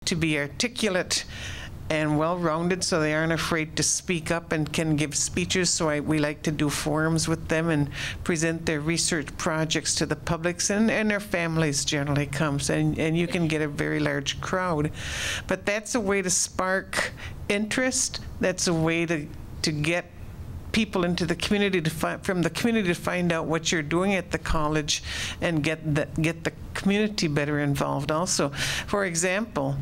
to be articulate and well-rounded, so they aren't afraid to speak up and can give speeches. So we like to do forums with them and present their research projects to the publics, and their families generally comes, and you can get a very large crowd. But that's a way to spark interest. That's a way to get people into the community, from the community, to find out what you're doing at the college and get the community better involved also. For example,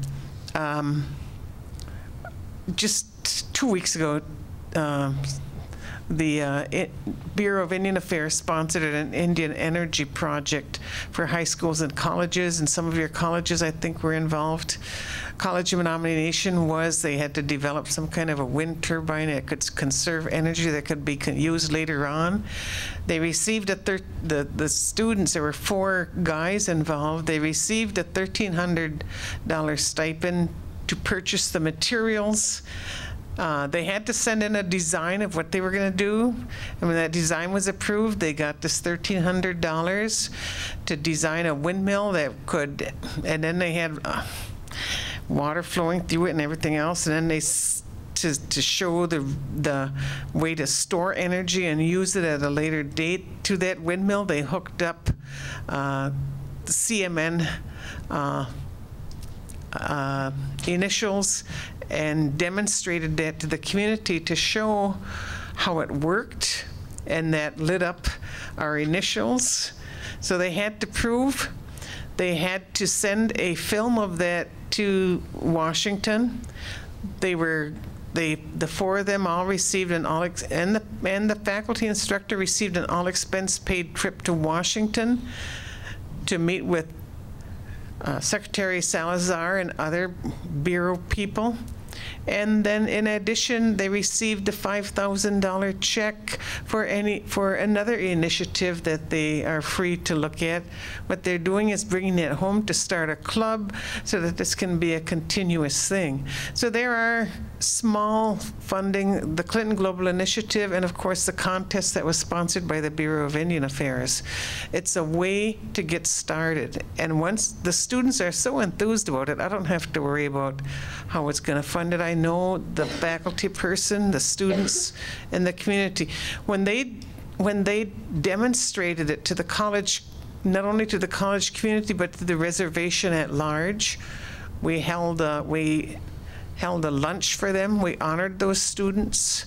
just 2 weeks ago, the Bureau of Indian Affairs sponsored an Indian energy project for high schools and colleges, and some of your colleges, I think, were involved. College of Menominee was, they had to develop some kind of a wind turbine that could conserve energy that could be used later on. They received the students, there were 4 guys involved, they received a $1,300 stipend to purchase the materials. They had to send in a design of what they were going to do, and when that design was approved, they got this $1,300 to design a windmill that could, and then they had water flowing through it and everything else, and then they to show the way to store energy and use it at a later date to that windmill. They hooked up the CMN initials and demonstrated that to the community to show how it worked, and that lit up our initials. So they had to prove, they had to send a film of that to Washington. The 4 of them all received and the faculty instructor received an all expense paid trip to Washington to meet with Secretary Salazar and other Bureau people. And then in addition, they received a $5,000 check for another initiative that they are free to look at. What they're doing is bringing it home to start a club so that this can be a continuous thing. So there are small funding, the Clinton Global Initiative, and of course the contest that was sponsored by the Bureau of Indian Affairs. It's a way to get started. And once the students are so enthused about it, I don't have to worry about how it's going to fund it. I know the faculty person, the students, and the community. When they demonstrated it to the college, not only to the college community, but to the reservation at large, we held a lunch for them. We honored those students,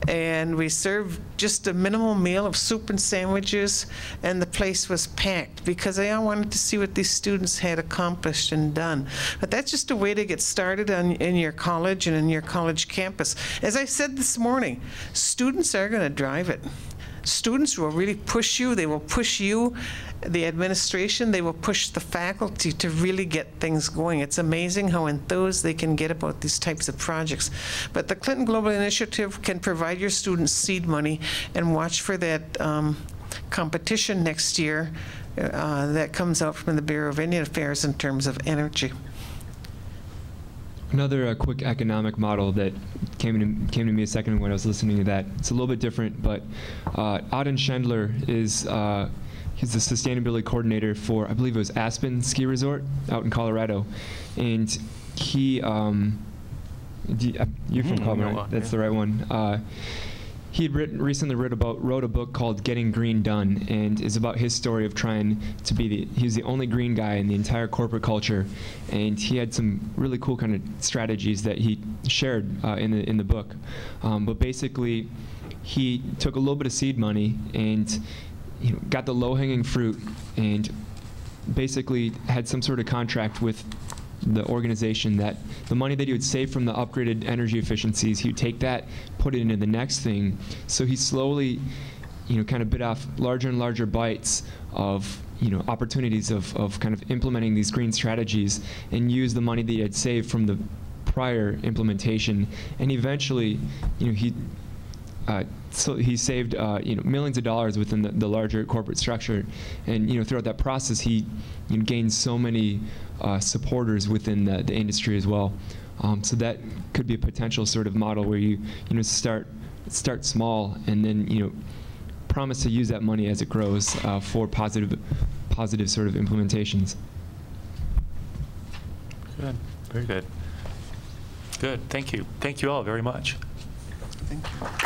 and we served just a minimal meal of soup and sandwiches, and the place was packed because they all wanted to see what these students had accomplished and done. But that's just a way to get started in your college and in your college campus. As I said this morning, students are going to drive it. Students will really push you. They will push you, the administration. They will push the faculty to really get things going. It's amazing how enthused they can get about these types of projects. But the Clinton Global Initiative can provide your students seed money, and watch for that competition next year that comes out from the Bureau of Indian Affairs in terms of energy. Another quick economic model that came to me a second ago when I was listening to that. It's a little bit different, but Auden Schendler is he's the sustainability coordinator for, I believe it was Aspen Ski Resort out in Colorado, and he you're from Colorado, that's the right one. He had recently wrote a book called Getting Green Done, and is about his story of trying to be he was the only green guy in the entire corporate culture, and he had some really cool kind of strategies that he shared in the book. But basically, he took a little bit of seed money and got the low-hanging fruit, and basically had some sort of contract with the organization that the money that he would save from the upgraded energy efficiencies, he would take that, put it into the next thing. So he slowly, kind of bit off larger and larger bites of, opportunities of kind of implementing these green strategies, and use the money that he had saved from the prior implementation. And eventually, so he saved millions of dollars within the larger corporate structure, and throughout that process he gained so many supporters within the industry as well. So that could be a potential sort of model where you start small, and then promise to use that money as it grows for positive sort of implementations. Good. Very good. Good. Thank you. Thank you all very much. Thank you.